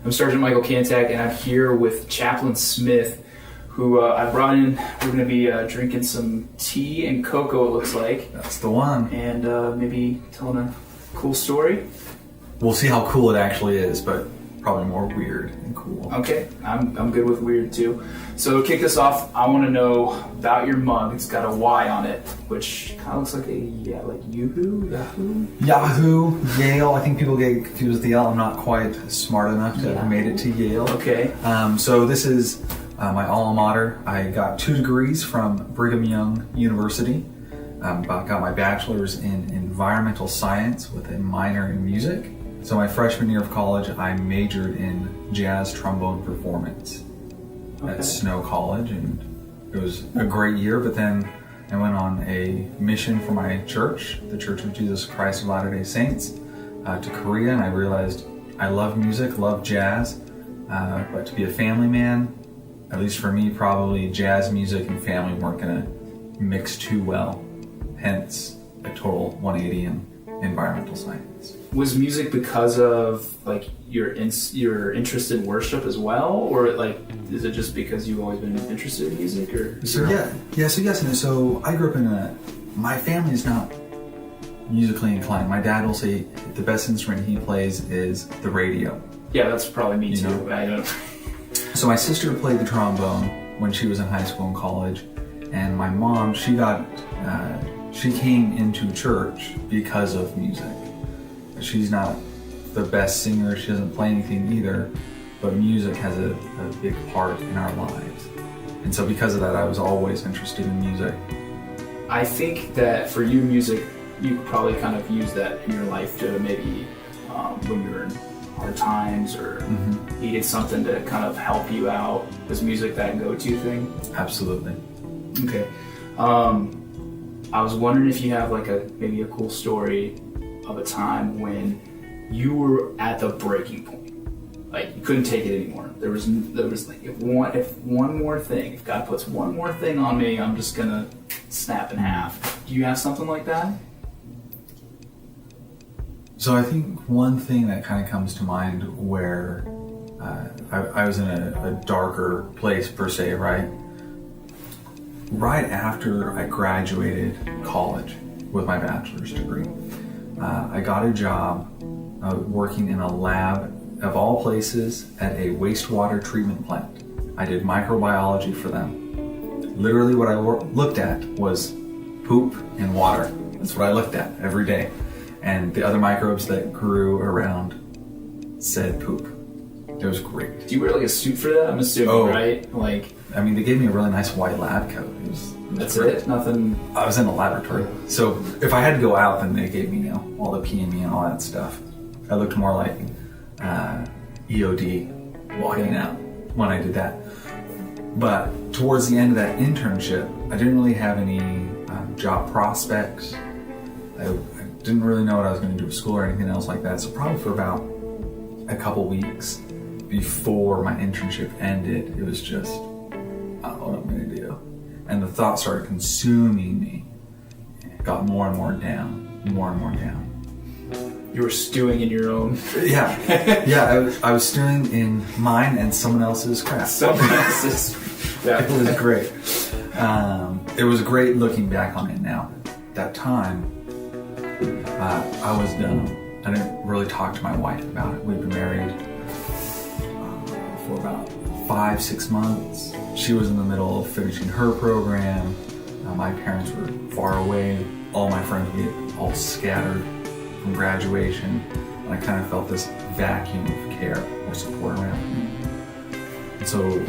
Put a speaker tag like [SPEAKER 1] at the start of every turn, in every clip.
[SPEAKER 1] I'm Sergeant Michael Kantak, and I'm here with Chaplain Smith, who I brought in. We're going to be drinking some tea and cocoa, it looks like.
[SPEAKER 2] That's the one.
[SPEAKER 1] And maybe telling a cool story.
[SPEAKER 2] We'll see how cool it actually is, but probably more weird than cool.
[SPEAKER 1] Okay, I'm good with weird too. So to kick this off, I want to know about your mug. It's got a Y on it, which kind of looks like
[SPEAKER 2] Yahoo, Yale. I think people get confused with the L. I'm not quite smart enough to have made it to Yale.
[SPEAKER 1] Okay.
[SPEAKER 2] So this is my alma mater. I got 2 degrees from Brigham Young University. Got my bachelor's in environmental science with a minor in music. So my freshman year of college, I majored in jazz trombone performance at Snow College, and it was a great year. But then I went on a mission for my church, the Church of Jesus Christ of Latter-day Saints, to Korea, and I realized I love music, love jazz, but to be a family man, at least for me, probably jazz music and family weren't going to mix too well. Hence, a total 180 in environmental science.
[SPEAKER 1] Was music because of like your interest in worship as well, or like is it just because you've always been interested in music? Or
[SPEAKER 2] So yes and no. So I grew up my family is not musically inclined. My dad will say the best instrument he plays is the radio.
[SPEAKER 1] Yeah, that's probably me too.
[SPEAKER 2] know?
[SPEAKER 1] I don't.
[SPEAKER 2] So my sister played the trombone when she was in high school and college, and my mom, she came into church because of music. She's not the best singer, she doesn't play anything either, but music has a big part in our lives. And so because of that, I was always interested in music.
[SPEAKER 1] I think that for you, music, you probably kind of use that in your life to maybe when you're in hard times or needed something to kind of help you out. Was music that go-to thing?
[SPEAKER 2] Absolutely.
[SPEAKER 1] Okay. I was wondering if you have like maybe a cool story of a time when you were at the breaking point, like you couldn't take it anymore. There was like if God puts one more thing on me, I'm just gonna snap in half. Do you have something like that?
[SPEAKER 2] So I think one thing that kind of comes to mind where I was in a darker place per se, right? Right after I graduated college with my bachelor's degree, I got a job working in a lab, of all places, at a wastewater treatment plant. I did microbiology for them. Literally what I looked at was poop and water. That's what I looked at every day. And the other microbes that grew around said poop. It was great.
[SPEAKER 1] Do you wear like a suit for that? I'm assuming, right? Like,
[SPEAKER 2] I mean, they gave me a really nice white lab coat.
[SPEAKER 1] That's great. Nothing.
[SPEAKER 2] I was in the laboratory, so if I had to go out, then they gave me, all the PME and all that stuff. I looked more like EOD walking out when I did that. But towards the end of that internship, I didn't really have any job prospects. I didn't really know what I was going to do with school or anything else like that. So probably for about a couple weeks before my internship ended, it was just, I don't know what I'm going to do. And the thoughts started consuming me. It got more and more down.
[SPEAKER 1] You were stewing in your own.
[SPEAKER 2] Yeah. I was stewing in mine and someone else's crap.
[SPEAKER 1] Someone else's. Yeah.
[SPEAKER 2] It was great. It was great looking back on it now. That time, I was done. I didn't really talk to my wife about it. We'd been married for about 5-6 months. She was in the middle of finishing her program. My parents were far away. All my friends were all scattered from graduation. And I kind of felt this vacuum of care or support around me. And so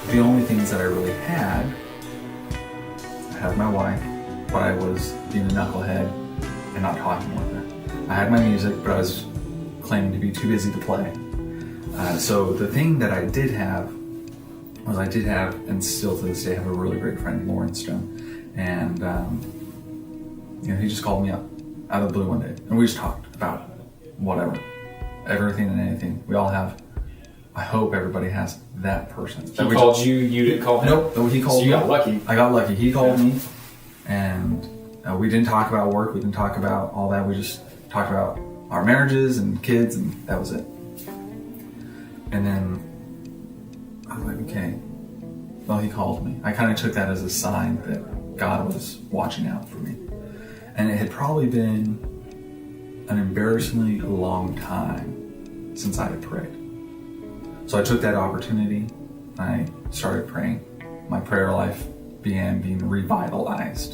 [SPEAKER 2] the only things that I really had, I had my wife, but I was being a knucklehead and not talking with her. I had my music, but I was claiming to be too busy to play. So the thing that I did have, and still to this day have a really great friend, Lawrence Stone, and he just called me up out of the blue one day, and we just talked about whatever, everything and anything. We all have. I hope everybody has that person.
[SPEAKER 1] He called you. You didn't call him.
[SPEAKER 2] Nope. He called me.
[SPEAKER 1] So you got lucky.
[SPEAKER 2] I got lucky. He called me, and we didn't talk about work. We didn't talk about all that. We just talked about our marriages and kids, and that was it. And then I was like, okay. Well, he called me. I kind of took that as a sign that God was watching out for me. And it had probably been an embarrassingly long time since I had prayed. So I took that opportunity and I started praying. My prayer life began being revitalized.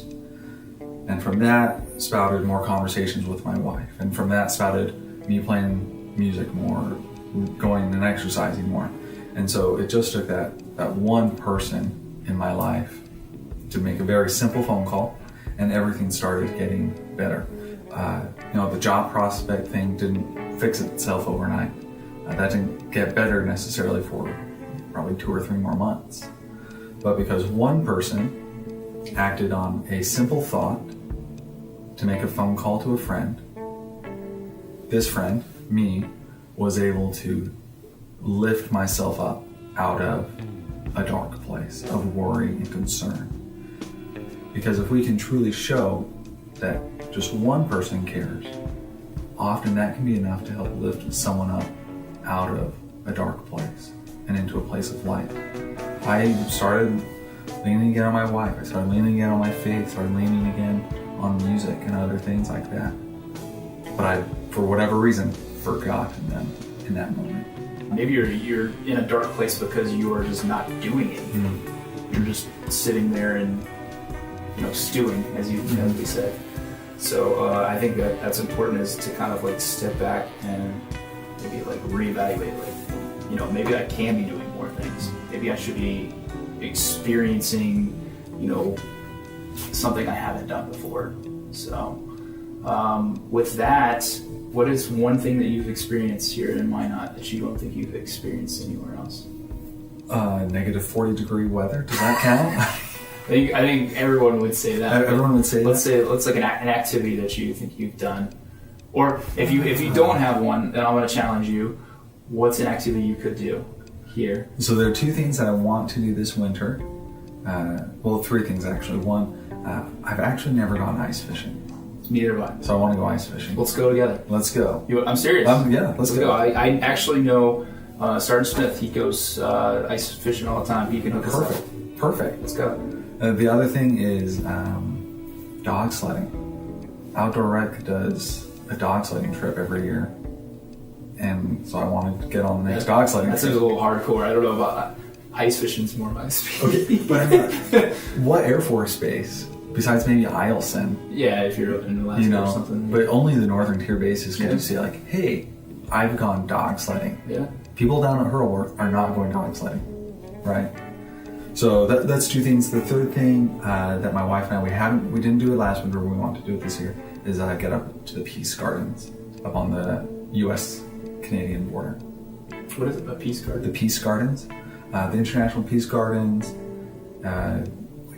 [SPEAKER 2] And from that spouted more conversations with my wife. And from that spouted me playing music more, going and exercising more. And so it just took that one person in my life to make a very simple phone call, and everything started getting better. The job prospect thing didn't fix itself overnight. That didn't get better necessarily for probably 2 or 3 more months. But because one person acted on a simple thought to make a phone call to a friend, this friend, me, was able to lift myself up out of a dark place of worry and concern. Because if we can truly show that just one person cares, often that can be enough to help lift someone up out of a dark place and into a place of light. I started leaning again on my wife. I started leaning again on my faith, started leaning again on music and other things like that. But I, for whatever reason, forgotten them in that moment.
[SPEAKER 1] Maybe you're in a dark place because you are just not doing anything. You're just sitting there and stewing, as we said. So I think that's important, is to kind of like step back and maybe like reevaluate. Like, maybe I can be doing more things. Maybe I should be experiencing, something I haven't done before. So with that, what is one thing that you've experienced here in Minot that you don't think you've experienced anywhere else?
[SPEAKER 2] Negative 40-degree weather. Does that count?
[SPEAKER 1] I think everyone would say that.
[SPEAKER 2] Everyone would say
[SPEAKER 1] let's
[SPEAKER 2] that?
[SPEAKER 1] Let's like an activity that you think you've done. Or if you don't have one, then I'm going to challenge you. What's an activity you could do here?
[SPEAKER 2] So there are 2 things that I want to do this winter. 3 things actually. One, I've actually never gone ice fishing.
[SPEAKER 1] Neither have I.
[SPEAKER 2] So I want to go ice fishing.
[SPEAKER 1] Let's go together.
[SPEAKER 2] Let's go.
[SPEAKER 1] I'm serious.
[SPEAKER 2] Yeah, let's go.
[SPEAKER 1] I actually know Sergeant Smith. He goes ice fishing all the time. He can hook us up.
[SPEAKER 2] Perfect.
[SPEAKER 1] Let's go.
[SPEAKER 2] The other thing is dog sledding. Outdoor Rec does a dog sledding trip every year. And so I wanted to get on the next dog sledding trip.
[SPEAKER 1] That seems a little hardcore. I don't know about that. Ice fishing's more my speed.
[SPEAKER 2] Okay, but I mean, what Air Force base, besides maybe Eielson?
[SPEAKER 1] Yeah, if you're up in Alaska or something.
[SPEAKER 2] But only the northern tier bases could you say, like, hey, I've gone dog sledding.
[SPEAKER 1] Yeah.
[SPEAKER 2] People down at Hurlworth are not going dog sledding, right? So that's 2 things. The third thing that my wife and I, we didn't do it last winter, we want to do it this year, is get up to the Peace Gardens up on the U.S.-Canadian border.
[SPEAKER 1] What is it, a Peace Garden?
[SPEAKER 2] The Peace Gardens. The International Peace Gardens,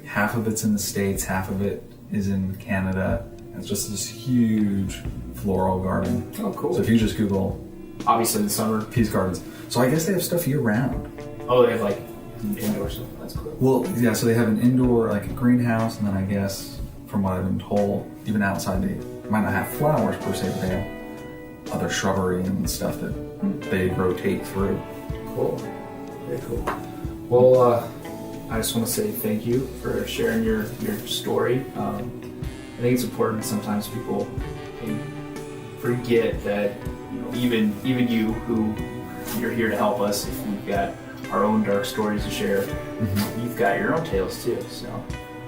[SPEAKER 2] half of it's in the States, half of it is in Canada. It's just this huge floral garden.
[SPEAKER 1] Oh, cool.
[SPEAKER 2] So if you just Google...
[SPEAKER 1] Obviously in the summer.
[SPEAKER 2] Peace Gardens. So I guess they have stuff year-round.
[SPEAKER 1] Oh, they have like indoor stuff. That's cool.
[SPEAKER 2] Well, yeah, so they have an indoor, like a greenhouse, and then I guess, from what I've been told, even outside they might not have flowers per se, but they have other shrubbery and stuff that they rotate through.
[SPEAKER 1] Cool. Very cool. Well, I just want to say thank you for sharing your story. I think it's important. Sometimes people forget that even you, who you're here to help us, if we've got our own dark stories to share, you've got your own tales too. So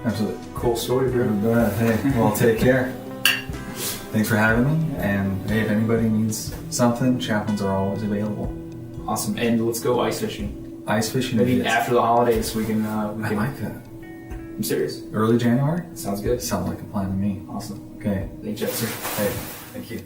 [SPEAKER 2] absolutely
[SPEAKER 1] cool story, Brew.
[SPEAKER 2] Hey, well, take care. Thanks for having me. And hey, if anybody needs something, chaplains are always available.
[SPEAKER 1] Awesome. And let's go ice fishing.
[SPEAKER 2] Ice fishing.
[SPEAKER 1] Maybe after the holidays we can.
[SPEAKER 2] I like that.
[SPEAKER 1] I'm serious.
[SPEAKER 2] Early January?
[SPEAKER 1] Sounds good.
[SPEAKER 2] Sounds like a plan to me.
[SPEAKER 1] Awesome.
[SPEAKER 2] Okay.
[SPEAKER 1] Thank you, Jefferson.
[SPEAKER 2] Hey, thank you.